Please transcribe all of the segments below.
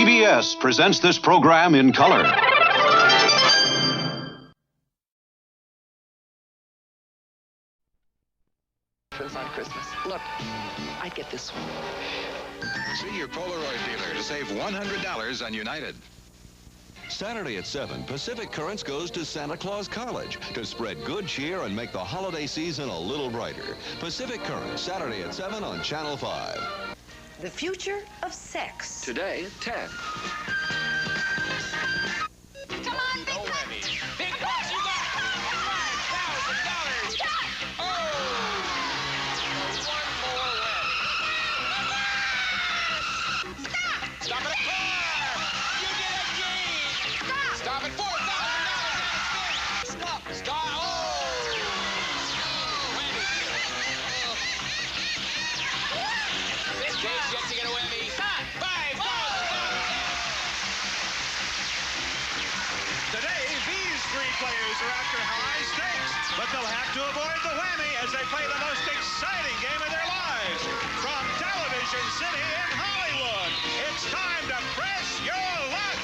CBS presents this program in color. On Christmas. Look, I get this one. See your Polaroid dealer to save $100 on United. Saturday at 7, Pacific Currents goes to Santa Claus College to spread good cheer and make the holiday season a little brighter. Pacific Currents, Saturday at 7 on Channel 5. The future of sex. Today at 10. Come on, big Whammy. Big bucks, you got $5,000. Oh! One more whammy. Stop it, car! You did it, Gene! Stop it, $4,000. Stop! Stop! Oh! Whammy! This kid's yet to get a whammy. $5,000. Today, these three players are after high stakes, but they'll have to avoid the whammy as they play the most exciting game of their lives. From Television City in Hollywood, it's time to press your luck.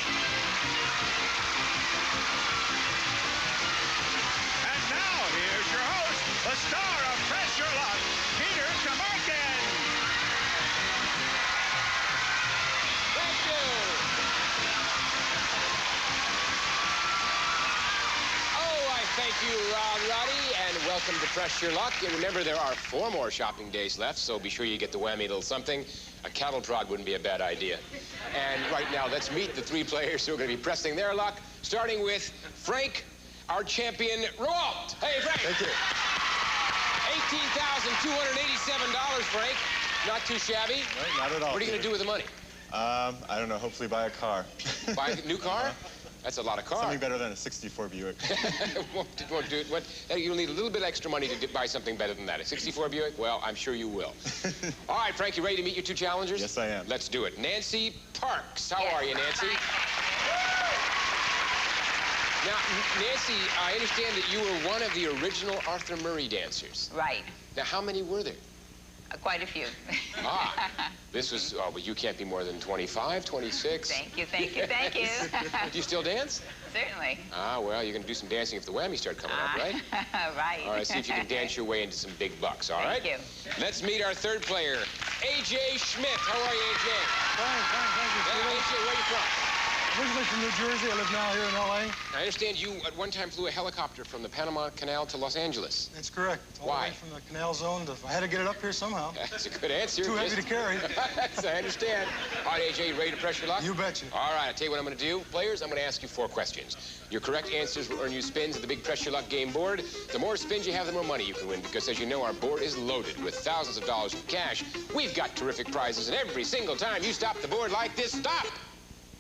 And now, here's your host, the star of Press Your Luck, Peter Tamarkin. Thank you. Thank you, Roddy, and welcome to Press Your Luck. And remember, there are 4 more shopping days left, so be sure you get the whammy little something. A cattle prod wouldn't be a bad idea. And right now, let's meet the 3 players who are going to be pressing their luck, starting with Frank, our champion, Roald. Hey, Frank. Thank you. $18,287, Frank. Not too shabby. No, not at all. What are you going to do with the money? I don't know. Hopefully buy a car. Buy a new car? That's a lot of car. Something better than a 64 Buick. won't do it. You'll need a little bit extra money to buy something better than that. A 64 Buick? Well, I'm sure you will. All right, Frank, you ready to meet your 2 challengers? Yes, I am. Let's do it. Nancy Parks. How are you, Nancy? Now, Nancy, I understand that you were one of the original Arthur Murray dancers. Right. Now, how many were there? Quite a few. This was, well, you can't be more than 25, 26. Thank you, thank you, thank you. Do you still dance? Certainly. Well, you're going to do some dancing if the whammies start coming up, right? Right. All right, see if you can dance your way into some big bucks, all right? Thank you. Let's meet our 3rd player, A.J. Schmidt. How are you, A.J.? Fine, thank you. Yeah, A.J., where are you from? Originally from New Jersey. I live now here in L.A. I understand you at one time flew a helicopter from the Panama Canal to Los Angeles. That's correct. All Why? the way from the canal zone I had to get it up here somehow. That's a good answer. Too heavy to carry. I understand. All right, A.J., you ready to press your luck? You betcha. All right, I'll tell you what I'm going to do. Players, I'm going to ask you 4 questions. Your correct answers will earn you spins at the big Press Your Luck game board. The more spins you have, the more money you can win, because as you know, our board is loaded with thousands of dollars in cash. We've got terrific prizes, and every single time you stop the board like this, stop!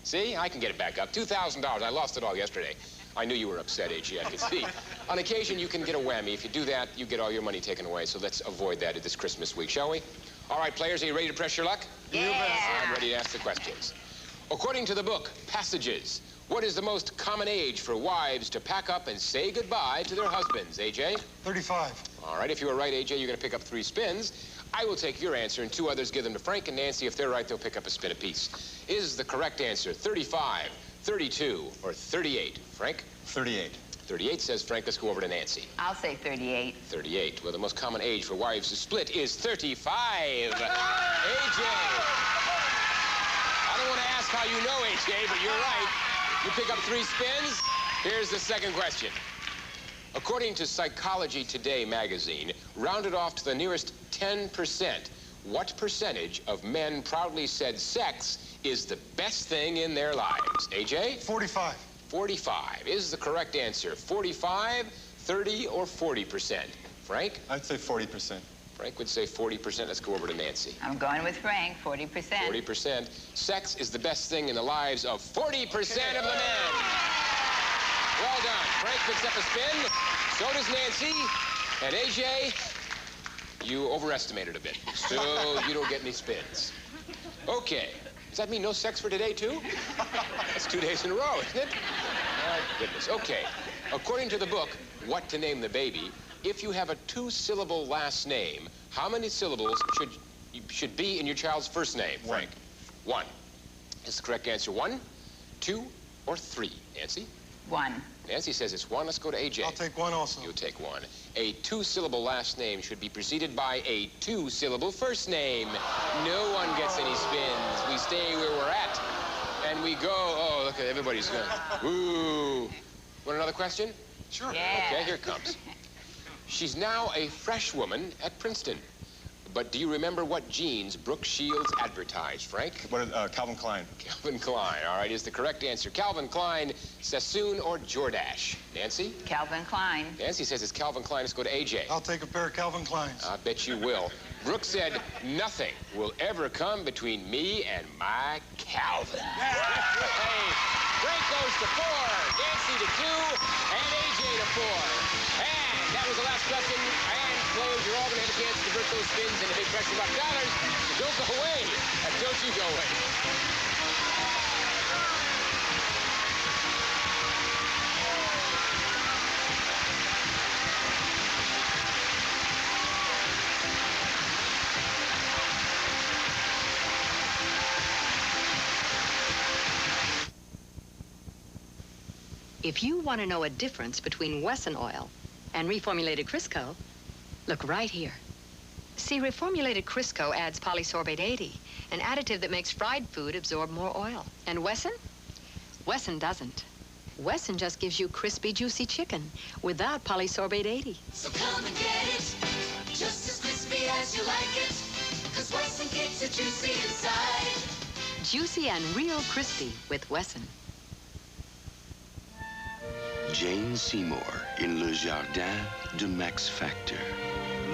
See, I can get it back up. $2,000. I lost it all yesterday. I knew you were upset, A.G., I could see. On occasion, you can get a whammy. If you do that, you get all your money taken away, so let's avoid that this Christmas week, shall we? All right, players, are you ready to press your luck? Yeah. I'm ready to ask the questions. According to the book, Passages, what is the most common age for wives to pack up and say goodbye to their husbands, A.J.? 35. All right, if you were right, A.J., you're going to pick up 3 spins. I will take your answer, and 2 others give them to Frank and Nancy. If they're right, they'll pick up a spin apiece. Is the correct answer 35, 32, or 38? Frank? 38. 38 says Frank. Let's go over to Nancy. I'll say 38. 38. Well, the most common age for wives to split is 35. A.J. I don't want to ask how you know, A.J., but you're right. You pick up 3 spins. Here's the 2nd question. According to Psychology Today magazine, rounded off to the nearest 10%, what percentage of men proudly said sex is the best thing in their lives? A.J.? 45. 45 is the correct answer. 45, 30, or 40%? Frank? I'd say 40%. Frank would say 40%. Let's go over to Nancy. I'm going with Frank, 40%. 40%. Sex is the best thing in the lives of 40% of the men. Well done. Frank picks up a spin. So does Nancy. And A.J., you overestimated a bit. So you don't get any spins. Okay. Does that mean no sex for today, too? That's 2 days in a row, isn't it? My goodness. Okay. According to the book, What to Name the Baby, if you have a 2-syllable last name, how many syllables should be in your child's first name, Frank? 1. Is the correct answer 1, 2, or 3? Nancy? 1. Nancy says it's 1. Let's go to AJ. I'll take 1 also. You take 1. A 2-syllable last name should be preceded by a 2-syllable first name. No one gets any spins. We stay where we're at. And we go. Oh, look at everybody's going. Ooh. Want another question? Sure. Yeah. Okay, here it comes. She's now a fresh woman at Princeton. But do you remember what jeans Brooke Shields advertised, Frank? What, Calvin Klein. Calvin Klein. All right, is the correct answer Calvin Klein, Sassoon, or Jordache? Nancy? Calvin Klein. Nancy says it's Calvin Klein. Let's go to AJ. I'll take a pair of Calvin Kleins. I bet you will. Brooke said, nothing will ever come between me and my Calvin. Hey, Frank goes to 4, Nancy to 2, and AJ to 4. And that was the last question. And players, you're all going to have a chance to convert those spins into big pressure luck dollars. So don't go away. And don't you go away. If you want to know a difference between Wesson oil and reformulated Crisco, look right here. See, reformulated Crisco adds polysorbate 80, an additive that makes fried food absorb more oil. And Wesson? Wesson doesn't. Wesson just gives you crispy, juicy chicken without polysorbate 80. So come and get it, just as crispy as you like it, 'cause Wesson keeps it juicy inside. Juicy and real crispy with Wesson. Jane Seymour in Le Jardin de Max Factor.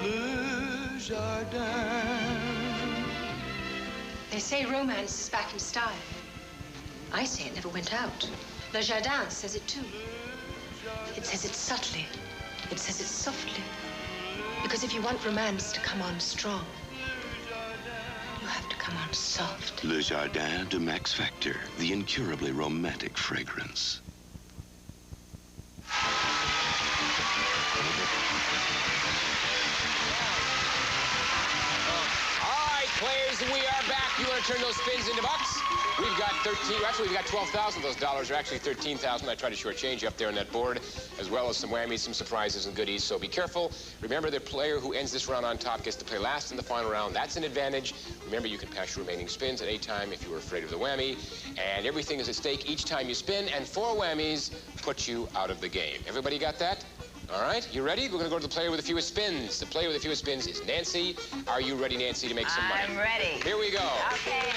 Le Jardin. They say romance is back in style. I say it never went out. Le Jardin says it too. It says it subtly. It says it softly. Because if you want romance to come on strong, you have to come on soft. Le Jardin de Max Factor, the incurably romantic fragrance. Players, we are back. You want to turn those spins into bucks? We've got 13, actually we've got 12,000. Those dollars are actually 13,000. I tried to shortchange you up there on that board, as well as some whammies, some surprises and goodies. So be careful. Remember, the player who ends this round on top gets to play last in the final round. That's an advantage. Remember, you can pass your remaining spins at any time if you were afraid of the whammy. And everything is at stake each time you spin, and 4 whammies put you out of the game. Everybody got that? All right, you ready? We're going to go to the player with the fewest spins. The player with the fewest spins is Nancy. Are you ready, Nancy, to make some money? I'm ready. Here we go. Okay.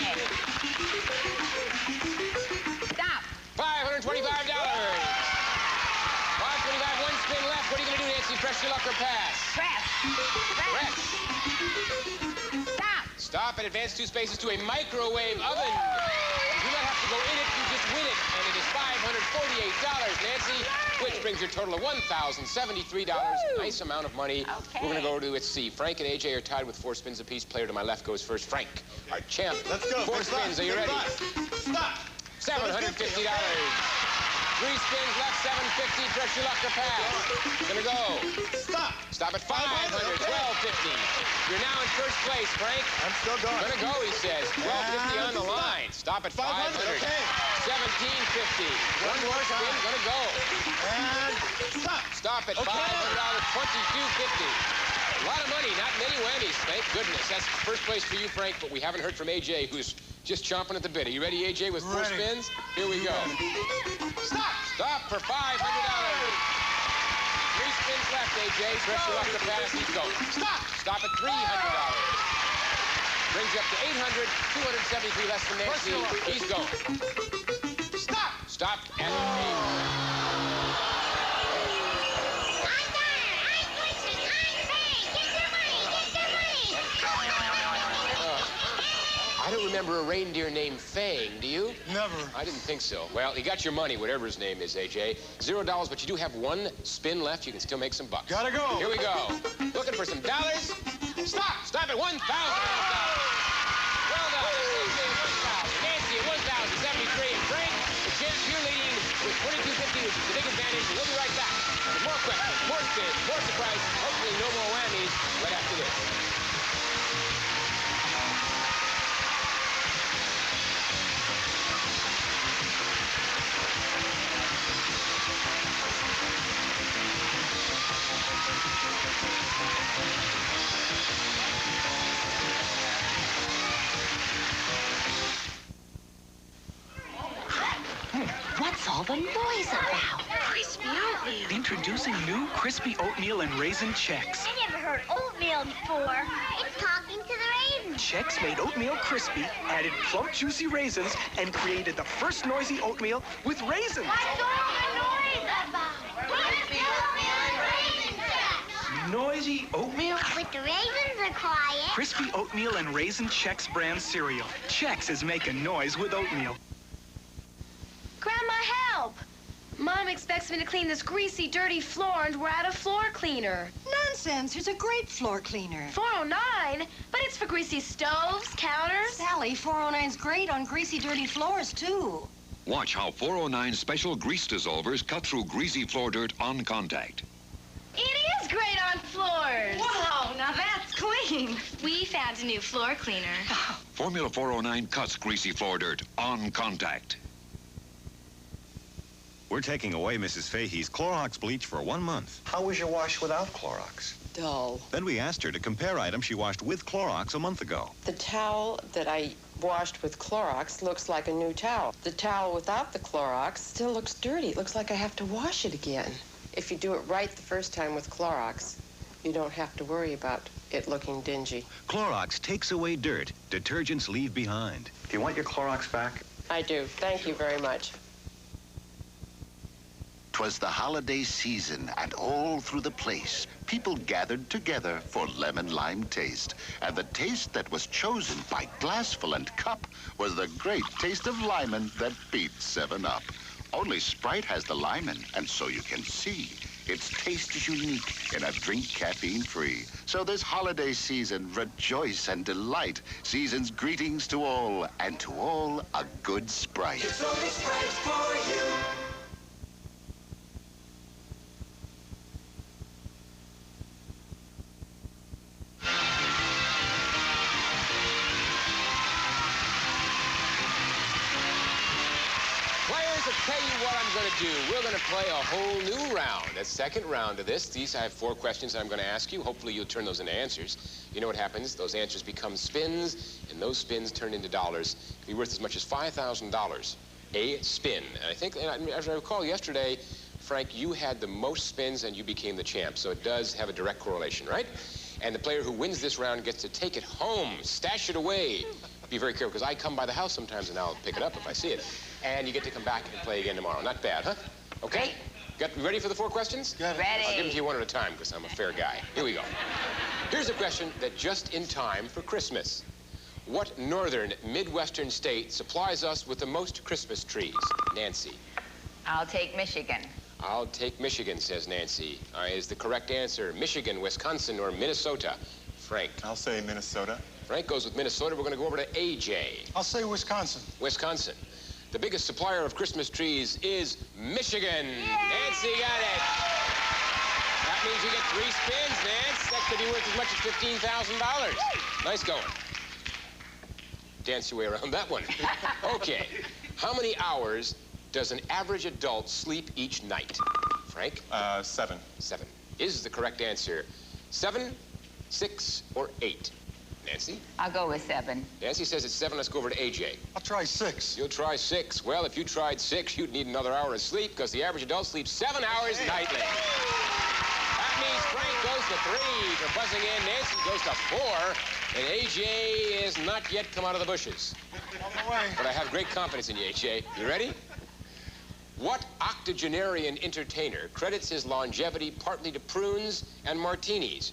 Stop. $525. 525, 1 spin left. What are you going to do, Nancy? Press your luck or pass? Press. Press. Stop. Stop and advance 2 spaces to a microwave oven. You do not have to go in it, you just win it. And it is $548, Nancy, which brings your total of $1,073. A nice amount of money. Okay. We're going to go to, let's see, Frank and AJ are tied with 4 spins apiece. Player to my left goes first. Frank, our champ. Let's go. 4 spins. Are you ready? Stop. $750. 3 spins left, $750. Press your luck to pass. Gonna go. Stop at $500. $1,250. You're now in first place, Frank. I'm still going. Gonna go, he says. $1,250 on the line. Stop at $500. Okay. $1,750. One more spin. Gonna go. And Stop at $500. $2,250. A lot of money, not many whammies. Thank goodness. That's first place for you, Frank. But we haven't heard from AJ, who's just chomping at the bit. Are you ready, AJ, with 4 spins? Here we go. Stop for $500. 3 spins left, AJ. Press your luck to pass. He's going. Stop at $300. Brings you up to $800. 273 less than Nancy. He's going. Stop at I don't remember a reindeer named Fang, do you? Never. I didn't think so. Well, you got your money, whatever his name is, AJ. $0, but you do have 1 spin left. You can still make some bucks. Gotta go. Here we go. Looking for some dollars. Stop at $1,000. Well done. AJ at 1,000. Nancy at 1,073. And Frank, the champ, you're leading with 2,250, which is the big advantage. We'll be right back with more questions, more spins, more surprises. Hopefully no more whammies right after this. the noise about? Crispy oatmeal. Introducing new crispy oatmeal and raisin Chex. I never heard oatmeal before. It's talking to the raisins. Chex made oatmeal crispy, added plump, juicy raisins, and created the first noisy oatmeal with raisins. What's all the noise about? Crispy oatmeal and raisin Chex. Noisy oatmeal? But the raisins are quiet. Crispy oatmeal and raisin Chex brand cereal. Chex is making noise with oatmeal. Grandma, help! Mom expects me to clean this greasy, dirty floor, and we're out of floor cleaner. Nonsense. There's a great floor cleaner. 409? But it's for greasy stoves, counters. Sally, 409's great on greasy, dirty floors, too. Watch how 409's special grease dissolvers cut through greasy floor dirt on contact. It is great on floors. Wow, now that's clean. We found a new floor cleaner. Formula 409 cuts greasy floor dirt on contact. We're taking away Mrs. Fahey's Clorox bleach for 1 month. How was your wash without Clorox? Dull. Then we asked her to compare items she washed with Clorox a month ago. The towel that I washed with Clorox looks like a new towel. The towel without the Clorox still looks dirty. It looks like I have to wash it again. If you do it right the first time with Clorox, you don't have to worry about it looking dingy. Clorox takes away dirt detergents leave behind. Do you want your Clorox back? I do. Thank you very much. 'Twas the holiday season, and all through the place, people gathered together for lemon-lime taste. And the taste that was chosen by glassful and cup was the great taste of limon that beat 7-Up. Only Sprite has the limon, and so you can see. Its taste is unique in a drink caffeine-free. So this holiday season, rejoice and delight. Season's greetings to all, and to all, a good Sprite. It's only Sprite for you. I'll tell you what I'm going to do. We're going to play a whole new round, a second round of this. I have 4 questions that I'm going to ask you. Hopefully you'll turn those into answers. You know what happens? Those answers become spins, and those spins turn into dollars. Be worth as much as $5,000 a spin. And I think, as I recall yesterday, Frank, you had the most spins and you became the champ. So it does have a direct correlation, right? And the player who wins this round gets to take it home, stash it away. Be very careful, because I come by the house sometimes and I'll pick it up if I see it. And you get to come back and play again tomorrow. Not bad, huh? Okay? You ready for the 4 questions? Ready. I'll give them to you one at a time, because I'm a fair guy. Here we go. Here's a question that just in time for Christmas. What northern Midwestern state supplies us with the most Christmas trees? Nancy. I'll take Michigan. I'll take Michigan, says Nancy. Is the correct answer Michigan, Wisconsin, or Minnesota? Frank. I'll say Minnesota. Frank goes with Minnesota. We're going to go over to AJ. I'll say Wisconsin. Wisconsin. The biggest supplier of Christmas trees is Michigan. Yay! Nancy got it. That means you get 3 spins, Nance. That could be worth as much as $15,000. Nice going. Dance your way around that one. Okay. How many hours does an average adult sleep each night? Frank? 7. 7. Is the correct answer 7, 6, or 8? Nancy? I'll go with 7. Nancy says it's 7. Let's go over to AJ. I'll try 6. You'll try 6. Well, if you tried 6, you'd need another hour of sleep, because the average adult sleeps 7 hours nightly. That means Frank goes to 3 for buzzing in. Nancy goes to 4. And AJ has not yet come out of the bushes. On the way. But I have great confidence in you, AJ. You ready? What octogenarian entertainer credits his longevity partly to prunes and martinis?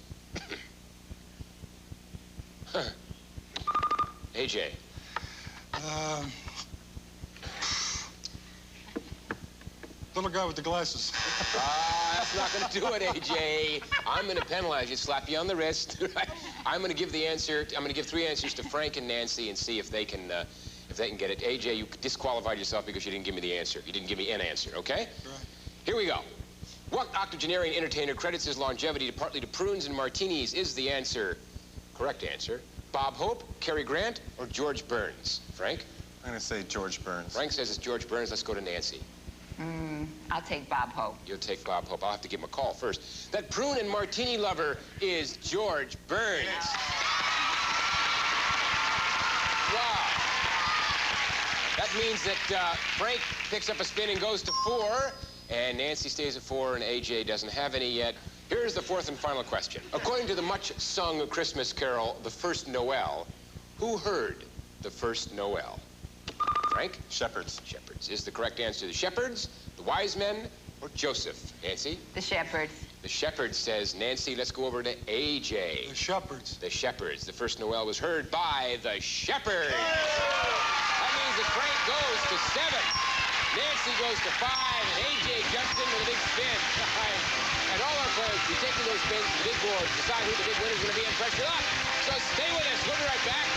AJ. Little guy with the glasses. That's not going to do it, AJ. I'm going to penalize you, slap you on the wrist. I'm going to give the answer. I'm going to give 3 answers to Frank and Nancy and see if they can get it. AJ, you disqualified yourself because you didn't give me the answer. You didn't give me an answer, okay? Right. Here we go. What octogenarian entertainer credits his longevity partly to prunes and martinis? Is the answer correct answer Bob Hope, Cary Grant, or George Burns? Frank? I'm going to say George Burns. Frank says it's George Burns. Let's go to Nancy. I'll take Bob Hope. You'll take Bob Hope. I'll have to give him a call first. That prune and martini lover is George Burns. Wow. That means that Frank picks up a spin and goes to 4, and Nancy stays at 4, and AJ doesn't have any yet. Here's the fourth and final question. According to the much-sung Christmas carol, The First Noel, who heard the first Noel? Frank? Shepherds. Shepherds. Is the correct answer the shepherds, the wise men, or Joseph? Nancy? The shepherds. The shepherds, says Nancy. Let's go over to AJ. The shepherds. The shepherds. The first Noel was heard by the shepherds. That means that Frank goes to 7. Nancy goes to 5, and AJ jumps in with a big spin. And all our players will be taking those spins to the big board to decide who the big winner is going to be in Pressure Luck. So stay with us. We'll be right back.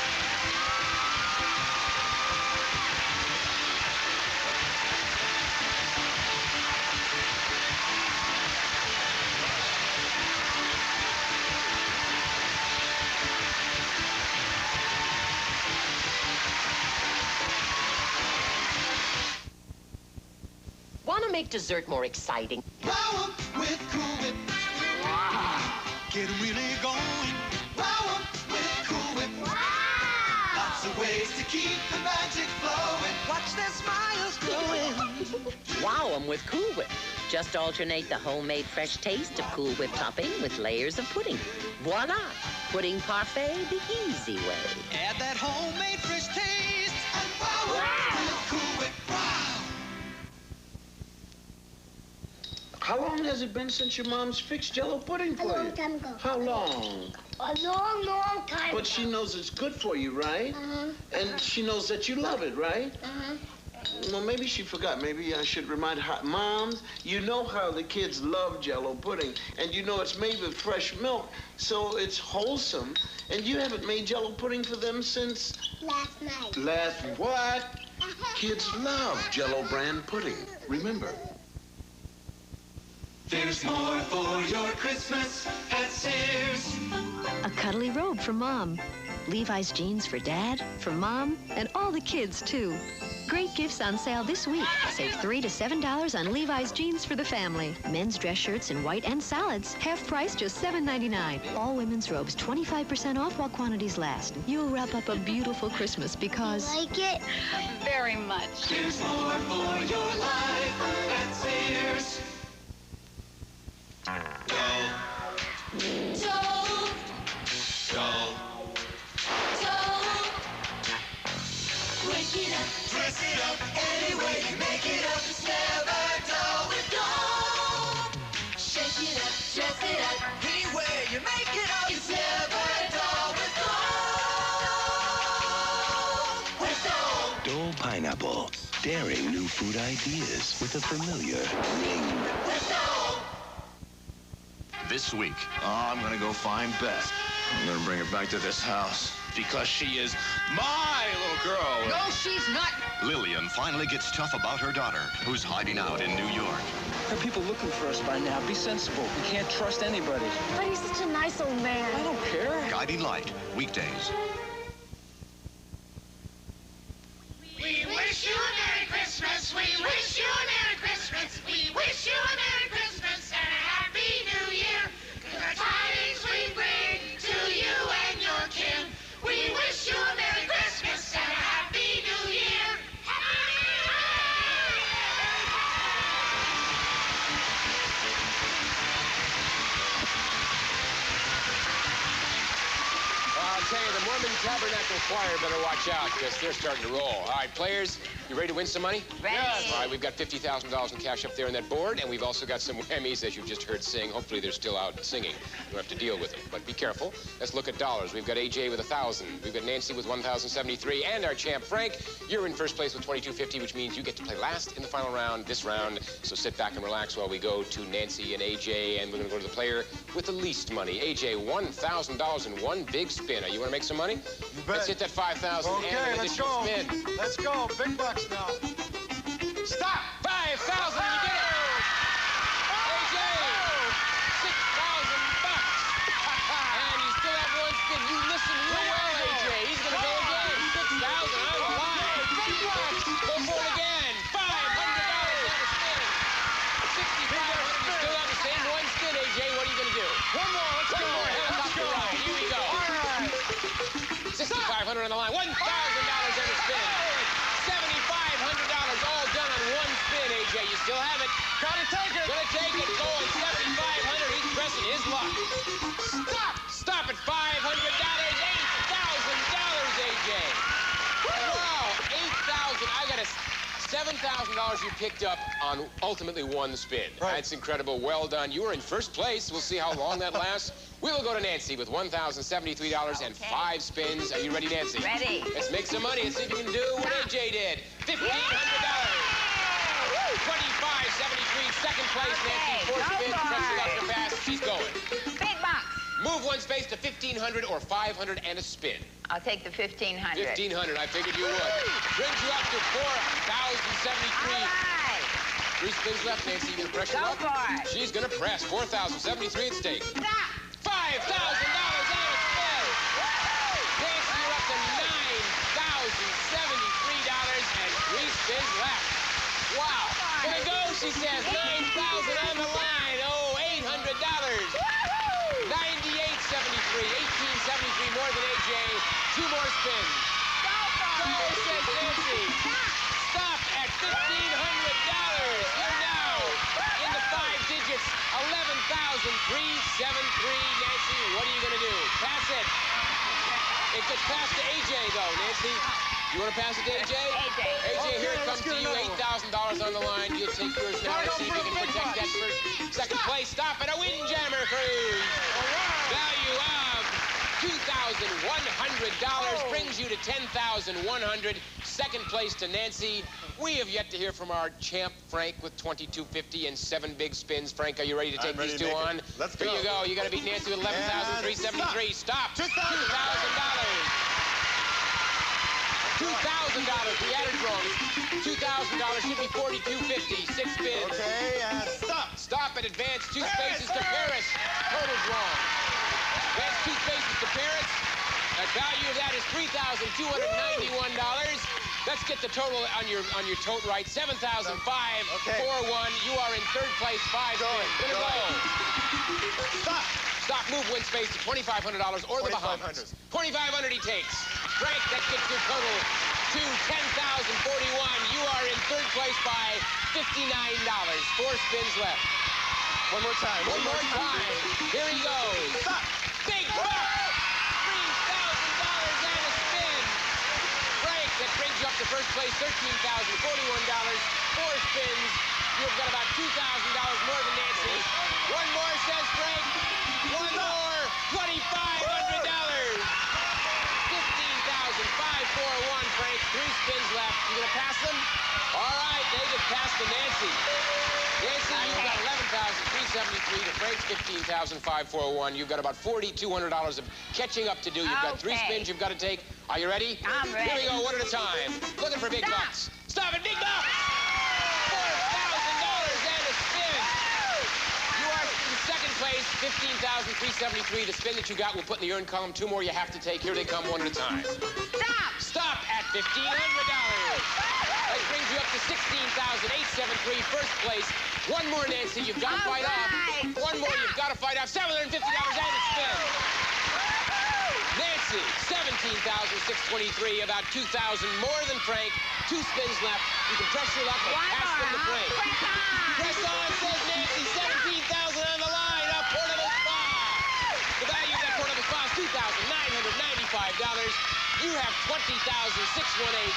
Want to make dessert more exciting? Wow with Cool Whip. Wow. Get really going. Wow with Cool Whip. Wow. Lots of ways to keep the magic flowing. Watch their smiles glowing. Wow 'em with Cool Whip. Just alternate the homemade fresh taste of Cool Whip topping with layers of pudding. Voila! Pudding parfait the easy way. Add that homemade fresh taste. And wow with Cool Whip. Wow. How long has it been since your mom's fixed Jell-O pudding for you? A long time ago. How long? A long, long time But she knows it's good for you, right? Uh-huh. And she knows that you love it, right? Uh-huh. Well, maybe she forgot. Maybe I should remind her. Moms, you know how the kids love Jell-O pudding. And you know it's made with fresh milk, so it's wholesome. And you haven't made Jell-O pudding for them since... Last night. Last what? Kids love Jell-O brand pudding. Remember. There's more for your Christmas at Sears. A cuddly robe for Mom. Levi's jeans for Dad, for Mom, and all the kids, too. Great gifts on sale this week. Save $3 to $7 on Levi's jeans for the family. Men's dress shirts in white and solids. Half price, just $7.99. All women's robes, 25% off while quantities last. You'll wrap up a beautiful Christmas because... You like it? Very much. There's more for your life at Sears. Wake it up, dress it up, any way you make it up. It's never dull with dough. Shake it up, dress it up, any way you make it up. It's never dull with dough. With dough. Dole Pineapple. Daring new food ideas with a familiar ring. With dough. This week, I'm gonna go find Beth. I'm gonna bring her back to this house because she is my little girl. No, she's not. Lillian finally gets tough about her daughter, who's hiding out in New York. There are people looking for us by now. Be sensible. We can't trust anybody. But he's such a nice old man. I don't care. Guiding Light, weekdays. We wish you a Merry Christmas. We wish you a Merry Christmas. We wish you a Merry Christmas and a Happy New Year. The tidings we bring to you and your kin. We wish you a Merry Christmas and a Happy New Year. I'll tell you, the Mormon Tabernacle Choir better watch out because they're starting to roll. All right, players, you ready to win some money? Ready. Yes. All right, we've got $50,000 in cash up there on that board, and we've also got some whammies, as you just heard sing. Hopefully they're still out singing. You don't have to deal with them, but be careful. Let's look at dollars. We've got AJ with 1,000. We've got Nancy with 1,073, and our champ, Frank, you're in first place with 2,250, which means you get to play last in the final round, this round. So sit back and relax while we go to Nancy and AJ, and we're going to go to the player with the least money. AJ, $1,000 in one big spin. You want to make some money? You bet. Let's hit that 5,000 Okay, and an let's additional go. spin. Let's go. Big bucks now. Stop! 5,000, you did it! AJ, 6,000 bucks. And you still have one spin. You listen real well, AJ. He's going to go again. 6,000, I'm alive. Go for it again. $500 on a spin. 6,500, you still have the same one spin, AJ. What are you going to do? One more. Let's go. Helicopter ride. Here we go. All right. 6,500 on the line. $1,000 on the spin. 75. You still have it. Gotta take it. Gonna take it. Going 7,500. He's pressing his luck. Stop. Stop at $500. $8,000, AJ. Wow. 8,000. I got a $7,000 you picked up on ultimately one spin. Right. That's incredible. Well done. You were in first place. We'll see how long that lasts. We will go to Nancy with $1,073 and 5 spins. Are you ready, Nancy? Ready. Let's make some money. Let's see if you can do what AJ did. $1,500. 25.73. Second place, Nancy. 4 spins. Press your luck to pass. She's going. Big box. Move one space to 1,500 or 500 and a spin. I'll take the 1,500. 1,500. I figured you would. Brings you up to 4,073. All right. 3 spins left, Nancy. You gonna press your luck? Go for it. She's gonna press. 4,073 at stake. Stop. $5,000 and a spin. Nancy, you're up to $9,073 and 3 spins left. Wow. Gonna go, she says. 9,000 on the line. Oh, $800. 98.73. 18.73 more than AJ. 2 more spins. Go, says Nancy. Stop at $1,500. You're now in the 5 digits. 11,373. Nancy, what are you going to do? Pass it. It gets passed to AJ, though, Nancy. You want to pass it to AJ? AJ, here it comes to you. $8,000 on the line. You'll take yours now. Let's see if you can protect that first. Second place. Stop at a Windjammer Cruise. Value of $2,100 brings you to $10,100. Second place to Nancy. We have yet to hear from our champ, Frank, with $2,250 and 7 big spins. Frank, are you ready to take these 2 on? Let's go. Here you go. You got to beat Nancy with $11,373. Stop. $2,000. $2,000. We added wrong. $2,000 should be $4,250. 6 spins. Okay, and stop. Stop and advance 2 spaces to Paris. Total's wrong. Advance 2 spaces to Paris. The value of that is $3,291. Let's get the total on your tote right. 7,541. You are in 3rd place. 5 spins. Gonna go. Stop. Stop. Move win space to $2,500 or the Bahamas. 2,500 he takes. Frank, that gets your total to $10,041. You are in 3rd place by $59. 4 spins left. One more time. One more time. Here he goes. Stop. Big buck. $3,000 and a spin. Frank, that brings you up to 1st place. $13,041. 4 spins. You've got about $2,000 more than Nancy. One more, says Frank. One more. $2,500. 15,541, Frank. 3 spins left. You gonna pass them? All right, they just passed to Nancy. Nancy, you've got 11,373 to Frank's 15,541. You've got about $4,200 of catching up to do. You've got 3 spins you've got to take. Are you ready? I'm ready. Here we go, one at a time. Looking for big bucks. Stop it, big bucks! $4,000 and a spin. You are in 2nd place, 15,373. The spin that you got, we'll put in the earn column. 2 more you have to take. Here they come, one at a time. Stop. Stop at $1,500. That brings you up to 16,873, 1st place. 1 more, Nancy, you've got to fight off. 1 more, you've got to fight off. $750 and a spin. Nancy, 17,623, about 2,000 more than Frank. 2 spins left. You can press your luck and pass them to Frank. Press on, says Nancy. 17,000 on the line. Up Portable Spa. The value of that Portable Spa is $2,995. You have $20,618.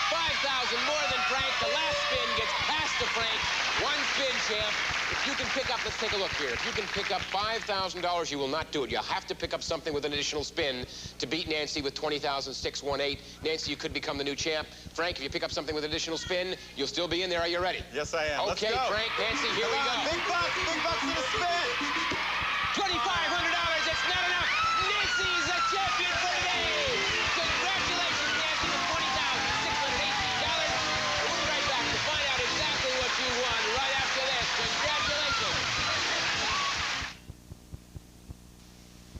5,000 more than Frank. The last spin gets passed to Frank. 1 spin, champ. If you can pick up, let's take a look here. If you can pick up $5,000, you will not do it. You'll have to pick up something with an additional spin to beat Nancy with $20,618. Nancy, you could become the new champ. Frank, if you pick up something with an additional spin, you'll still be in there. Are you ready? Yes, I am. Okay, Let's go. Frank, Nancy, here we go. Big bucks in a spin. $2,500. It's not enough. Nancy's a champion for today. Congratulations, Nancy, with $20,618. We'll be right back to find out exactly what you won right after this. Congratulations.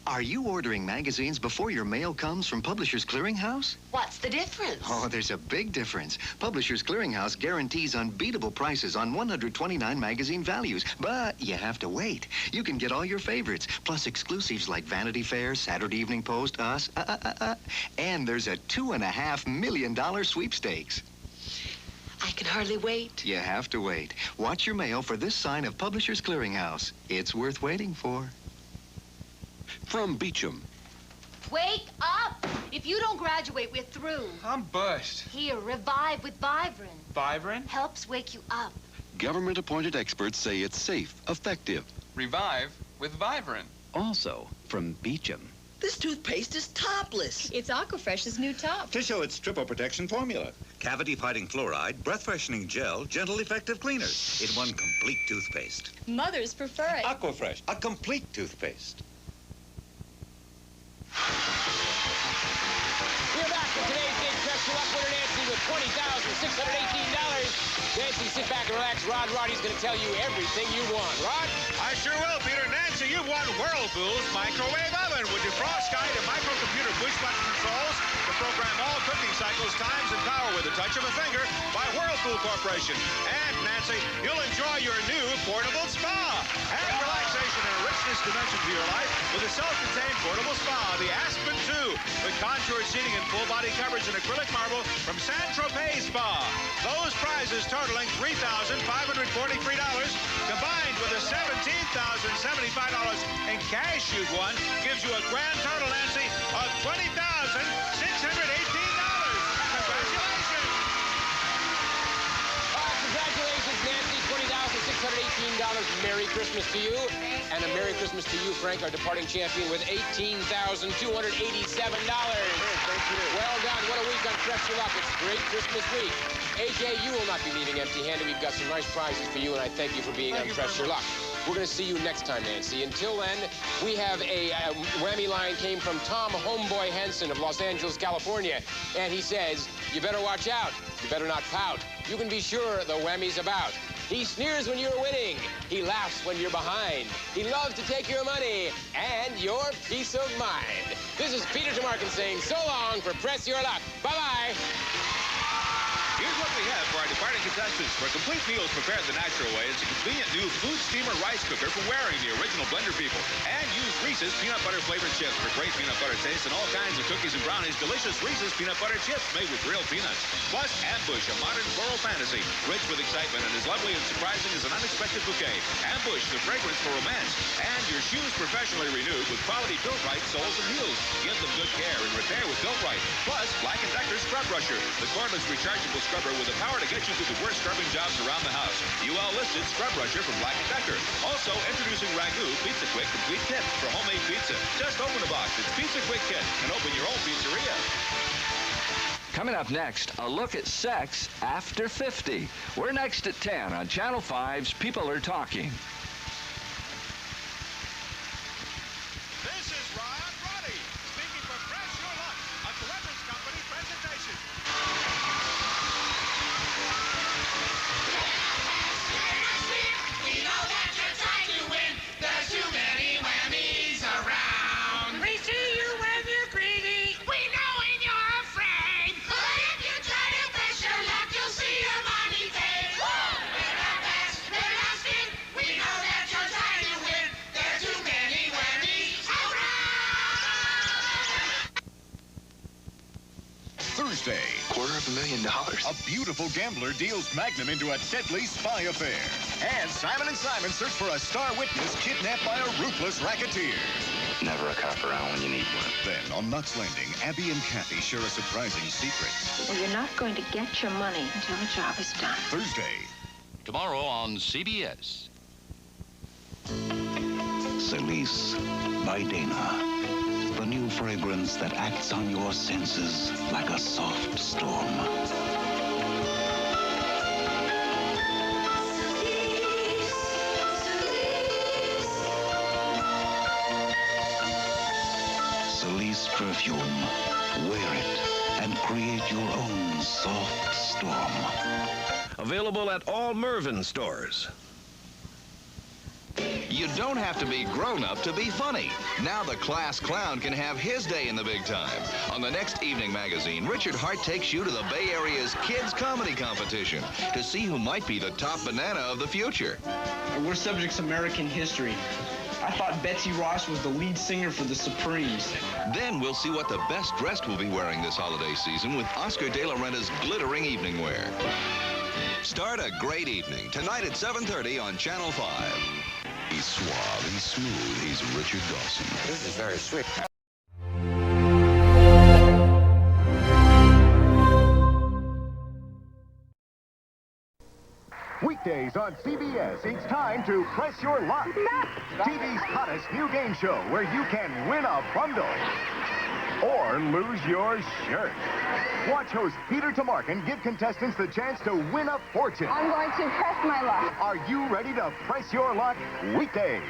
Are you ordering magazines before your mail comes from Publishers Clearinghouse? What's the difference? Oh, there's a big difference. Publishers Clearinghouse guarantees unbeatable prices on 129 magazine values, but you have to wait. You can get all your favorites, plus exclusives like Vanity Fair, Saturday Evening Post, Us, and there's a $2.5 million sweepstakes. I can hardly wait. You have to wait. Watch your mail for this sign of Publishers Clearinghouse. It's worth waiting for. From Beecham. Wake up! If you don't graduate, we're through. I'm bust. Here, revive with Vivarin. Vivarin? Helps wake you up. Government-appointed experts say it's safe, effective. Revive with Vivarin. Also from Beecham. This toothpaste is topless. It's Aquafresh's new top. To show its triple protection formula. Cavity-fighting fluoride, breath-freshening gel, gentle effective cleaners. In one complete toothpaste. Mothers prefer it. Aquafresh, a complete toothpaste. We're back with today's big pressure luck winner, Nancy, with $20,618. Nancy, sit back and relax. Roddy's going to tell you everything you want. Rod? I sure will, Peter. Nancy, you've won Whirlpool's microwave oven with defrost guide and microcomputer push button controls to program all cooking cycles, times, and power with a touch of a finger by Whirlpool Corporation. And, Nancy, you'll enjoy your new portable spa. Add relaxation and a richness dimension to your life with a self-contained portable spa, the Aspen 2, with contoured seating and full-body coverage in acrylic marble from Saint-Tropez Spa. Those prizes totaling $3,543, combined with the $17,075 in cash you've won, gives you a grand total, Nancy, of $20,618. Congratulations! Congratulations, Nancy. $20,618. Merry Christmas to you. And a Merry Christmas to you, Frank, our departing champion, with $18,287. Well done. What a week on Press Your Luck. It's great Christmas week. AJ, you will not be leaving empty-handed. We've got some nice prizes for you, and I thank you for being on Press Your Luck. We're going to see you next time, Nancy. Until then, we have a whammy line came from Tom Homeboy Henson of Los Angeles, California. And he says, you better watch out. You better not pout. You can be sure the whammy's about. He sneers when you're winning. He laughs when you're behind. He loves to take your money and your peace of mind. This is Peter Tamarkin saying so long for Press Your Luck. Bye-bye. Here's what we have for our departing contestants. For complete meals prepared the natural way, it's a convenient new food steamer rice cooker from Waring, the original blender people. And use Reese's peanut butter flavored chips for great peanut butter taste and all kinds of cookies and brownies. Delicious Reese's peanut butter chips made with real peanuts. Plus, Ambush, a modern floral fantasy, rich with excitement and as lovely and surprising as an unexpected bouquet. Ambush, the fragrance for romance. And your shoes professionally renewed with quality Built-Right soles and heels. Give them good care and repair with Built-Right. Plus, Black & Decker Scrub Brusher, the cordless rechargeable scrubber with the power to get you through the worst scrubbing jobs around the house. UL-listed Scrub Brusher from Black & Decker. Also, introducing Ragu Pizza Quick Complete Kit for homemade pizza. Just open a box. It's Pizza Quick Kit and open your own pizzeria. Coming up next, a look at sex after 50. We're next at 10 on Channel 5's People Are Talking. This is Roddy, speaking for Press Your Luck, a Clemens Company presentation. We know that you're trying to win. There's too many whammies around. We see you when you're greedy. We know when you're afraid. But if you try to press your luck, you'll see your money paid. We're not best, we're not spin. We know that you're trying to win. There's too many whammies around. Thursday. $250,000. A beautiful gambler deals Magnum into a deadly spy affair. And Simon & Simon search for a star witness kidnapped by a ruthless racketeer. Never a cop around when you need one. Then, on Knots Landing, Abby and Kathy share a surprising secret. Well, you're not going to get your money until the job is done. Thursday. Tomorrow on CBS. Celise by Dana. The new fragrance that acts on your senses like a soft storm. Celise perfume. Wear it and create your own soft storm. Available at all Mervyn stores. You don't have to be grown-up to be funny. Now the class clown can have his day in the big time. On the next Evening Magazine, Richard Hart takes you to the Bay Area's kids' comedy competition to see who might be the top banana of the future. We're subjects of American history. I thought Betsy Ross was the lead singer for the Supremes. Then we'll see what the best dressed will be wearing this holiday season with Oscar de la Renta's glittering evening wear. Start a great evening tonight at 7:30 on Channel 5. He's suave, he's smooth, he's Richard Dawson. This is very sweet. Weekdays on CBS, it's time to Press Your Luck. TV's hottest new game show where you can win a bundle or lose your shirt. Watch host Peter Tamarkin give contestants the chance to win a fortune. I'm going to press my luck. Are you ready to press your luck? Weekdays.